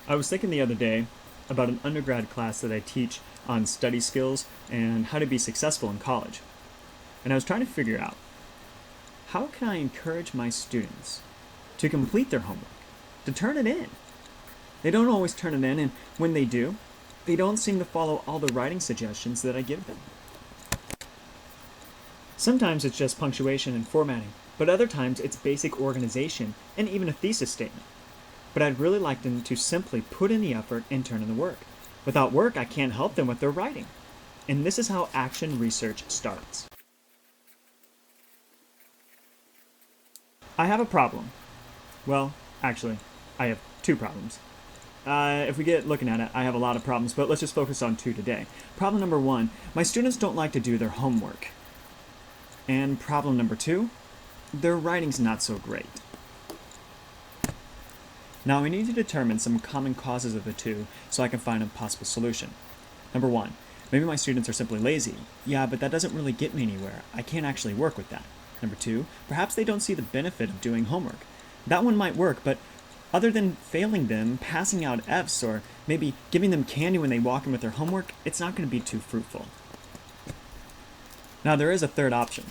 I was thinking the other day about an undergrad class that I teach on study skills and how to be successful in college. And I was trying to figure out, how can I encourage my students to complete their homework, to turn it in? They don't always turn it in, and when they do, they don't seem to follow all the writing suggestions that I give them. Sometimes it's just punctuation and formatting, but other times it's basic organization and even a thesis statement. But I'd really like them to simply put in the effort and turn in the work. Without work, I can't help them with their writing. And this is how action research starts. I have a problem. Well, actually, I have two problems. If we get looking at it, I have a lot of problems, but let's just focus on two today. Problem number one, my students don't like to do their homework. And problem number two, their writing's not so great. Now we need to determine some common causes of the two so I can find a possible solution. Number one, maybe my students are simply lazy. Yeah, but that doesn't really get me anywhere. I can't actually work with that. Number two, perhaps they don't see the benefit of doing homework. That one might work, but other than failing them, passing out Fs, or maybe giving them candy when they walk in with their homework, it's not going to be too fruitful. Now there is a third option.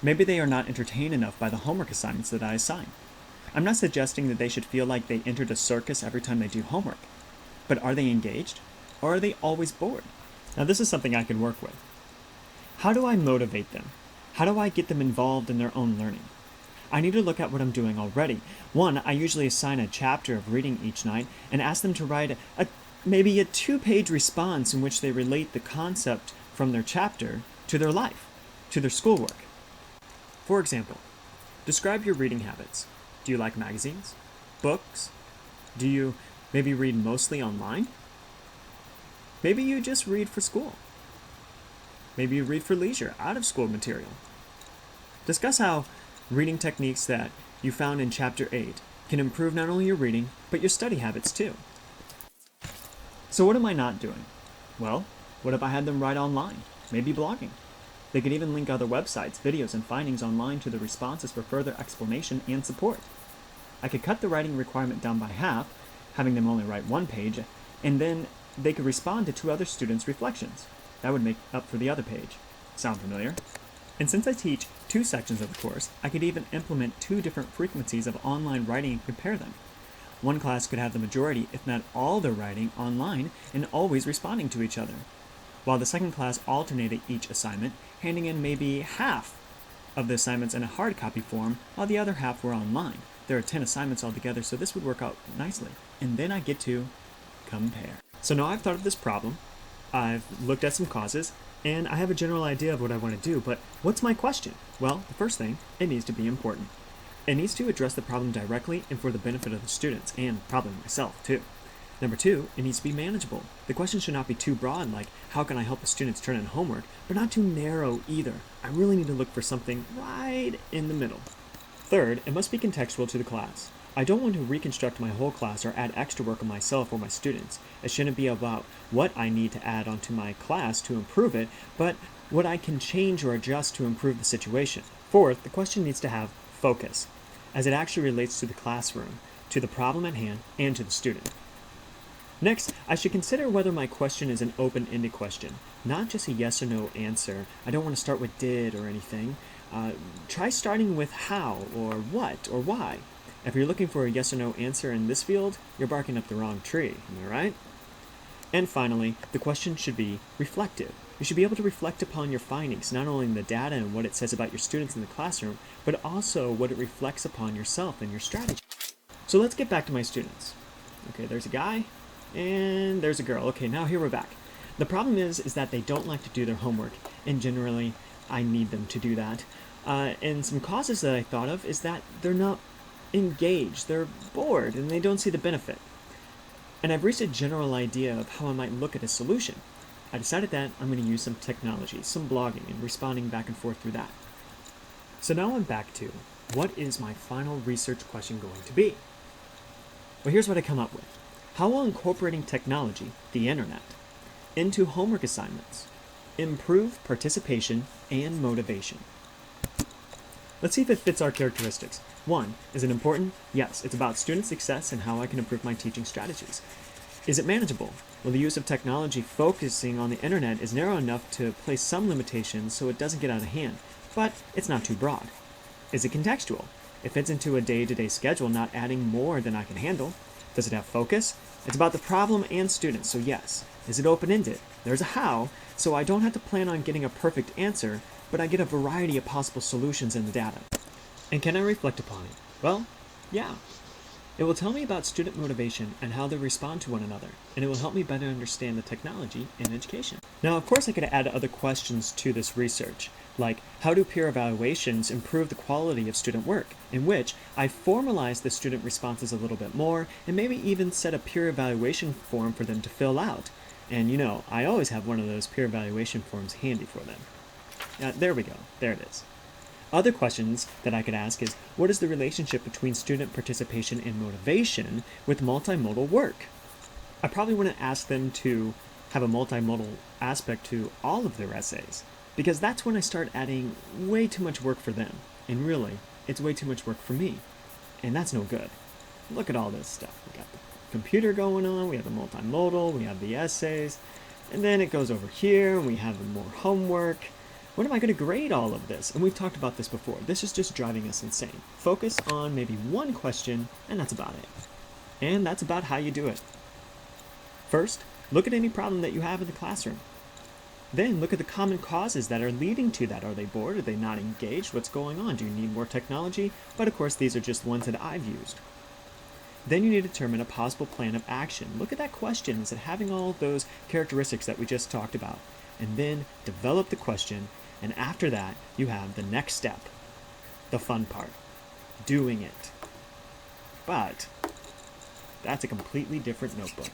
Maybe they are not entertained enough by the homework assignments that I assign. I'm not suggesting that they should feel like they entered a circus every time they do homework. But are they engaged? Or are they always bored? Now this is something I can work with. How do I motivate them? How do I get them involved in their own learning? I need to look at what I'm doing already. One, I usually assign a chapter of reading each night and ask them to write maybe a 2-page response in which they relate the concept from their chapter to their life, to their schoolwork. For example, describe your reading habits. Do you like magazines? Books? Do you maybe read mostly online? Maybe you just read for school. Maybe you read for leisure, out of school material. Discuss how reading techniques that you found in Chapter 8 can improve not only your reading, but your study habits too. So what am I not doing? Well, what if I had them write online? Maybe blogging. They could even link other websites, videos, and findings online to the responses for further explanation and support. I could cut the writing requirement down by half, having them only write 1 page, and then they could respond to 2 other students' reflections. That would make up for the other page. Sound familiar? And since I teach 2 sections of the course, I could even implement 2 different frequencies of online writing and compare them. One class could have the majority, if not all, their writing online and always responding to each other, while the second class alternated each assignment, handing in maybe half of the assignments in a hard copy form, while the other half were online. There are 10 assignments altogether, so this would work out nicely. And then I get to compare. So now I've thought of this problem, I've looked at some causes, and I have a general idea of what I want to do, but what's my question? Well, the first thing, it needs to be important. It needs to address the problem directly and for the benefit of the students, and probably myself too. Number 2, it needs to be manageable. The question should not be too broad, like, how can I help the students turn in homework, but not too narrow either. I really need to look for something right in the middle. Third, it must be contextual to the class. I don't want to reconstruct my whole class or add extra work on myself or my students. It shouldn't be about what I need to add onto my class to improve it, but what I can change or adjust to improve the situation. Fourth, the question needs to have focus, as it actually relates to the classroom, to the problem at hand, and to the student. Next, I should consider whether my question is an open-ended question, not just a yes or no answer. I don't want to start with did or anything. Try starting with how or what or why. If you're looking for a yes or no answer in this field, you're barking up the wrong tree, am I right? And finally, the question should be reflective. You should be able to reflect upon your findings, not only in the data and what it says about your students in the classroom, but also what it reflects upon yourself and your strategy. So let's get back to my students. Okay, there's a guy, and there's a girl. Okay, now here we're back. The problem is that they don't like to do their homework, and generally, I need them to do that. And some causes that I thought of is that they're not engaged, they're bored, and they don't see the benefit. And I've reached a general idea of how I might look at a solution. I decided that I'm going to use some technology, some blogging, and responding back and forth through that. So now I'm back to, what is my final research question going to be? Well, here's what I come up with. How will incorporating technology, the internet, into homework assignments improve participation and motivation? Let's see if it fits our characteristics. 1, is it important? Yes, it's about student success and how I can improve my teaching strategies. Is it manageable? Well, the use of technology focusing on the internet is narrow enough to place some limitations so it doesn't get out of hand, but it's not too broad. Is it contextual? It fits into a day-to-day schedule, not adding more than I can handle. Does it have focus? It's about the problem and students, so yes. Is it open-ended? There's a how, so I don't have to plan on getting a perfect answer, but I get a variety of possible solutions in the data. And can I reflect upon it? Well, yeah. It will tell me about student motivation and how they respond to one another, and it will help me better understand the technology in education. Now, of course, I could add other questions to this research, like how do peer evaluations improve the quality of student work, in which I formalize the student responses a little bit more, and maybe even set a peer evaluation form for them to fill out. And I always have one of those peer evaluation forms handy for them. There we go. There it is. Other questions that I could ask is, what is the relationship between student participation and motivation with multimodal work? I probably wouldn't ask them to have a multimodal aspect to all of their essays, because that's when I start adding way too much work for them. And really, it's way too much work for me. And that's no good. Look at all this stuff. We got the computer going on, we have the multimodal, we have the essays, and then it goes over here, and we have more homework. When am I going to grade all of this? And we've talked about this before. This is just driving us insane. Focus on maybe one question, and that's about it. And that's about how you do it. First, look at any problem that you have in the classroom. Then look at the common causes that are leading to that. Are they bored? Are they not engaged? What's going on? Do you need more technology? But of course, these are just ones that I've used. Then you need to determine a possible plan of action. Look at that question. Is it having all of those characteristics that we just talked about? And then develop the question. And after that, you have the next step, the fun part, doing it. But that's a completely different notebook.